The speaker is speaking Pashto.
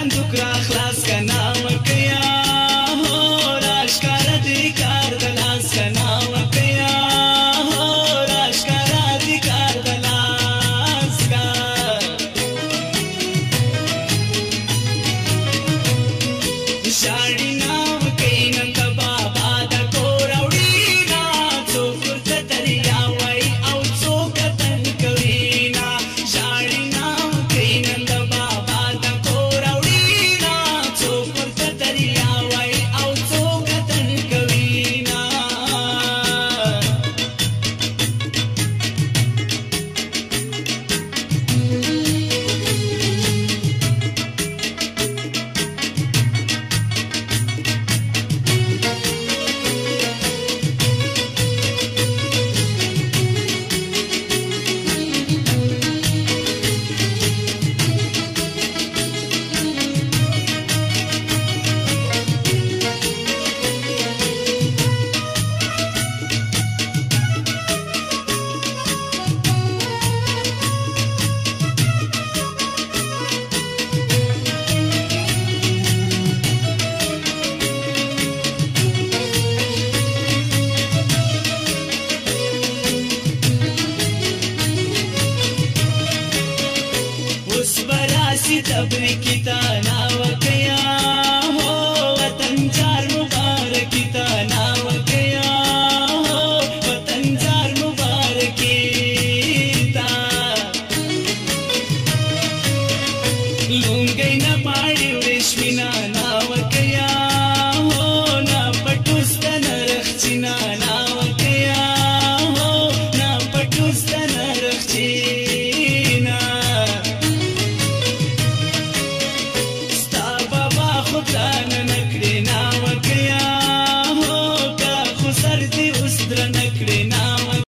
صندوق را خلاص کنا وکیا هو راشکار دی کار دلاس کنا وکیا هو راشکار دی کار دلاس کا شاړی نام کین ته بابا د کور وړی نا څوک تریا وای او څوک تن کوي نا شاړی نام کین ته بابا د کور وړی نا څوک تریا وای او څوک تن کوي نا اوس براسي تبري کی تا نا